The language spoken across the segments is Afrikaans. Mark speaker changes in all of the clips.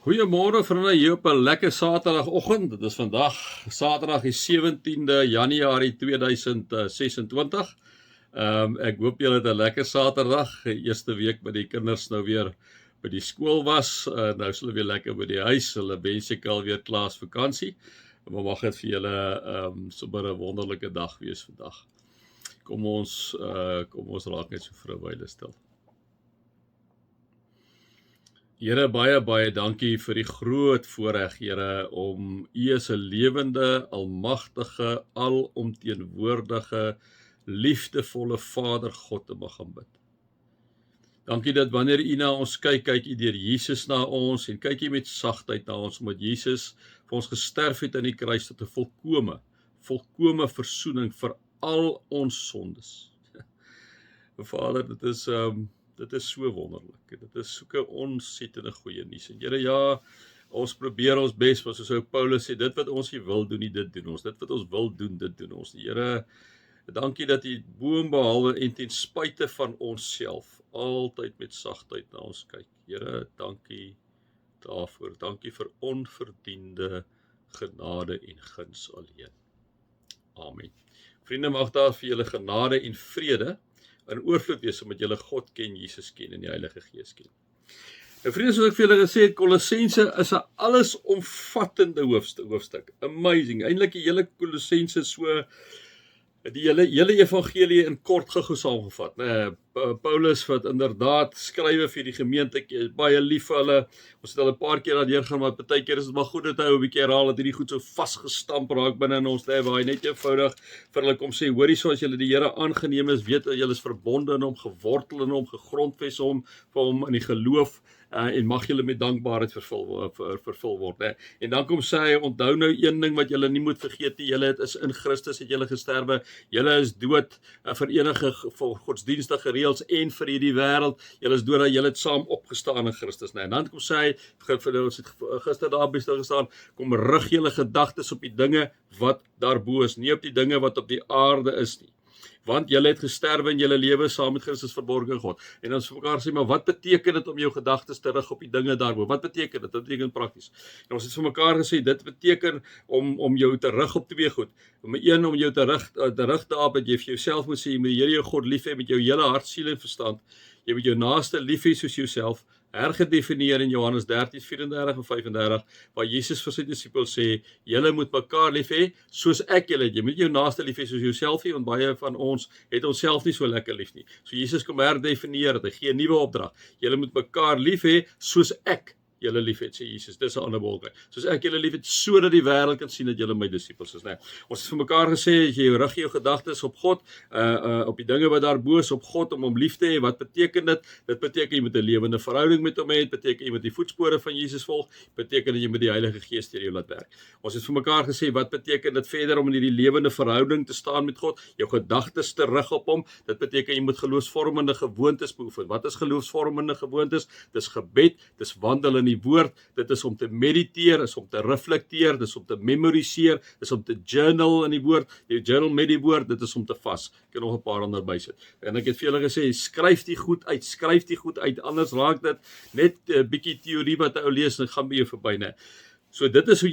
Speaker 1: Goeiemôre vriende, hier op 'n lekker Saterdagoggend. Dit is vandag Saterdag die 17de Januarie 2026. Ek hoop julle het 'n lekker Saterdag. Die eerste week by die kinders nou weer by die skool was. Nou is hulle weer lekker by die huis. Hulle bensikal weer klaar vakansie. Maar mag dit vir julle sommer 'n wonderlike dag wees vandag. Kom ons raak net so vir 'n wyle stil. Here, baie dankie vir die groot voorreg, Here, om U as 'n lewende, almagtige, alomteenwoordige, liefdevolle Vader God te mag aanbid. Dankie dat wanneer U na ons kyk, kyk U deur Jesus na ons en kyk U met sagtheid na ons, omdat Jesus vir ons gesterf het aan die kruis tot 'n volkome versoening vir al ons sondes. Vader, dit is so wonderlik. Dit is soeke ontsettende goeie nuus. En Here, ja, ons probeer ons bes, maar soos ou Paulus sê, dit wat ons nie wil doen nie, dit doen ons. Dit wat ons wil doen, dit doen ons. Here, dankie dat U boonbehalwe en ten spyte van onsself altyd met sagtheid na ons kyk. Here, dankie daarvoor. Dankie vir onverdiende genade en guns alleen. Amen. Vriende, mag daar vir julle genade en vrede in oorvloed wees, omdat julle God ken, Jesus ken en die Heilige Gees ken. Nou vriende, soos ek vir julle gesê het, Kolossense is 'n allesomvattende hoofstuk. Amazing. Eintlik die hele Kolossense so die hele evangelie in kort gou saamgevat. Paulus wat inderdaad skrywe vir die gemeente, baie lief vir hulle. Ons het al 'n paar keer daardeur gaan, maar partykeer is dit maar goed dat hy 'n bietjie herhaal, dat hierdie goed so vasgestamp raak binne in ons, waar hy net eenvoudig vir hulle kom sê, hoorie, soos julle die Here aangeneem is, weet julle is verbonde in hom, gewortel in hom, gegrondves vir hom in die geloof, en mag julle met dankbaarheid vervul word. En dan kom sê hy, onthou nou een ding wat julle nie moet vergeet nie, julle is in Christus, het julle gesterwe, julle is dood vir enige godsdienstige reëls en vir hierdie wêreld, julle is dood, julle het saam opgestaan in Christus. En dan kom sê hy, ons het gister daarby stil gestaan, kom rig julle gedagtes op die dinge wat daarbo is, nie op die dinge wat op die aarde is nie. Want julle het gesterwe en julle lewe saam met Christus verborge in God. En ons vir mekaar sê, maar wat beteken dit om jou gedagtes te rig op die dinge daarbo? Wat beteken dit? Wat beteken prakties? En ons het vir mekaar gesê, dit beteken om jou te rig op twee goed. Om jou te rig daarop dat jy vir jouself moet sê, jy moet die Here jou God lief hê met jou hele hart, siel en verstand. Jy moet jou naaste lief hê soos jouself, hergedefinieer in Johannes 13:34 en 35, waar Jesus vir sy disippels sê, julle moet mekaar lief hê soos ek julle het. Jy moet jou naaste lief hê soos jouself hê, want baie van ons het onsself nie so lekker lief nie. So Jesus kom herdefinieer dit, hy gee 'n nuwe opdrag. Julle moet mekaar lief hê soos ek julle lief het, sê Jesus. Dis 'n ander wolk. Soos ek julle lief het, sodat die wêreld kan sien dat julle my disippels is. Ons het vir mekaar gesê, jy rig jou gedagtes op God, op die dinge wat daarbo is, op God, om hom lief te hê. Wat beteken dit? Dit beteken jy moet 'n lewende verhouding met hom hê, dit beteken jy moet die voetspore van Jesus volg, dit beteken dat jy met die Heilige Gees deur jou laat werk. Ons het vir mekaar gesê, wat beteken dit verder om in hierdie lewende verhouding te staan met God, jou gedagtes te rig op hom, dit beteken jy moet geloofsvormende gewoontes beoefen. Wat is geloofsvormende gewoontes? Dis gebed, dis wandel in die woord, dit is om te mediteer, is om te reflekteer, dis om te memoriseer, dis om te journal in die woord, jy journal met die woord, dit is om te vas. Ek kan nog 'n paar ander bysit. En ek het vir julle gesê, skryf die goed uit, anders raak dit net 'n bietjie teorie wat 'n ou lees en gaan by jou verby, So dit is hoe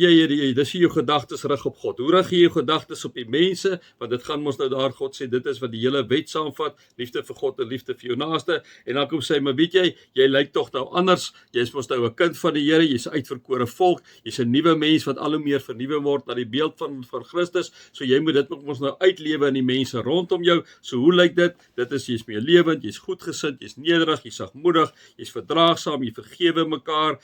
Speaker 1: dis jou gedagtes rig op God. Hoe rig jy jou gedagtes op die mense? Want dit gaan ons nou daar, God sê, dit is wat die hele wet saamvat, liefde vir God en liefde vir jou naaste. En dan kom sê, maar weet jy lyk tog nou anders, jy is mos nou 'n kind van die Here, jy's 'n uitverkore volk, jy's 'n nuwe mens wat al hoe meer vernuwe word na die beeld van Christus, so jy moet dit mos nou uitlewe in die mense rondom jou. So hoe lyk dit? Dit is, jy's meer lewend, jy's goedgesind, jy's nederig, jy's sagmoedig, jy's verdraagsaam, jy vergewe mekaar,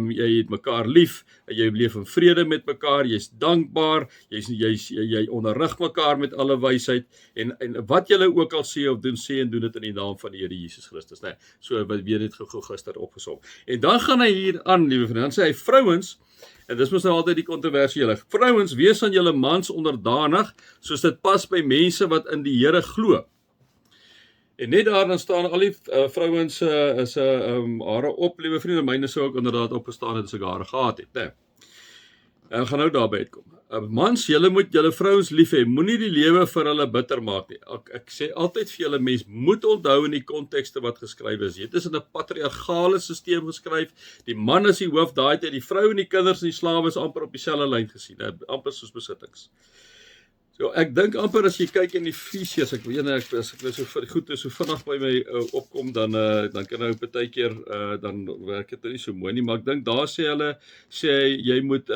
Speaker 1: jy het mekaar lief, jy leef in vrede met mekaar, jy's dankbaar, jy onderrig mekaar met alle wysheid, en wat julle ook al sê of doen, sê en doen dit in die naam van die Here Jesus Christus. So wat weer net gou gister opgesom. En dan gaan hy hier aan, liewe vriende, dan sê hy, vrouens, en dis mos nou altyd die kontroversiële, vrouens, wees aan julle mans onderdanig, soos dit pas by mense wat in die Here glo. En net daar dan staan al die vrouens is hare op, liewe vriende, myne sou ook inderdaad opgestaan het as ek hare gehad het, En gaan nou daarby uitkom. Mans, julle moet julle vrouens lief hê. Moenie die lewe vir hulle bitter maak nie. Ek sê altyd vir julle, mens moet onthou in die kontekste wat geskryf is. Dit is in 'n patriargale stelsel geskryf. Die man is die hoof, daai tyd die vrou en die kinders en die slawe is amper op dieselfde lyn gesien, amper soos besittings. So ek dink amper as jy kyk in Efesiërs, ek weet nie ek nou so goed is so vinnig by my opkom dan kan nou partykeer dan werk dit nie so mooi nie, maar ek dink daar sê hulle jy moet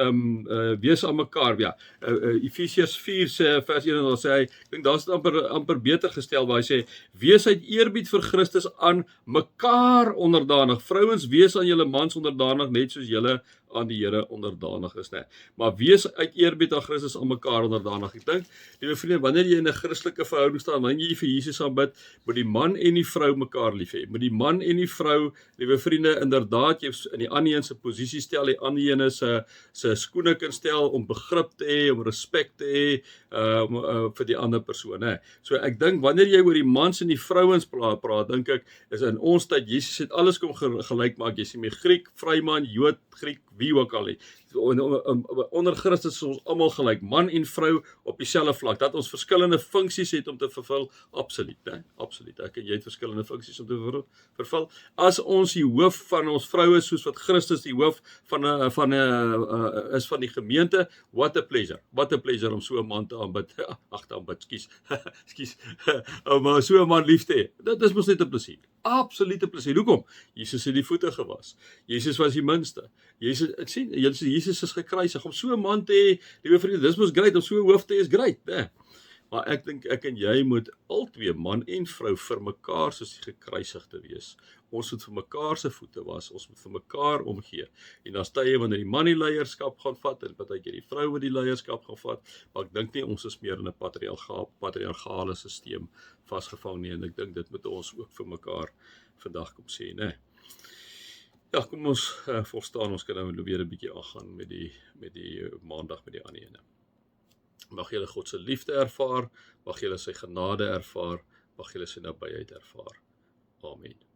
Speaker 1: wees aan mekaar. Ja, Efesiërs 4 sê vers 1 en dan sê hy, ek dink daar's dit amper beter gestel waar hy sê wees uit eerbied vir Christus aan mekaar onderdanig. Vrouens, wees aan julle mans onderdanig net soos julle aan die Here onderdanig is, né? Maar wees uit eerbied aan Christus aan mekaar onderdanig. Ek dink, liewe vriende, wanneer jy in 'n Christelike verhouding staan, wanneer jy vir Jesus aanbid, moet die man en die vrou mekaar lief hê. Moet die man en die vrou, liewe vriende, inderdaad jy in die ander een se posisie stel, die ander een se skoene kan stel om begrip te hê, om respek te hê vir die ander persoon, né? So ek dink wanneer jy oor die mans en die vrouens praat, dink ek is in ons tyd Jesus het alles kom gelyk maak. Jy sien my Griek, vryman, Jood, Griek, wie ook al nie. Onder Christus is ons almal gelyk, man en vrou op dieselfde vlak. Dat ons verskillende funksies het om te vervul, absoluut, né? Absoluut. Ek en jy het verskillende funksies om te vervul. As ons die hoof van ons vroue is soos wat Christus die hoof is van die gemeente, what a pleasure. What a pleasure om so 'n man te aanbid. Ekskuus. Maar so 'n man lief te hê. Dit is mos net 'n plesier. Absolute plesier. Hoekom? Jesus het die voete gewas. Jesus was die minste. Jesus is gekruisig. Om so 'n man te hê, liewe vriende, dis mos great, om so 'n hoof te hê is great, né? Maar ek dink ek en jy moet albei man en vrou vir mekaar soos die gekruisigde wees. Ons moet vir mekaar se voete was, ons moet vir mekaar omgee. En dan tye wanneer die man die leierskap gaan vat en partykeer die vrou wat die leierskap gaan vat, maar ek dink nie ons is meer in 'n patriargale stelsel vasgevang nie, en ek dink dit moet ons ook vir mekaar vandag kom sê, né? Ja, kom ons volstaan, ons kan nou weer 'n bietjie aangaan met die maandag met die ander ene. Mag julle God se liefde ervaar, mag julle sy genade ervaar, mag julle sy nabyheid ervaar. Amen.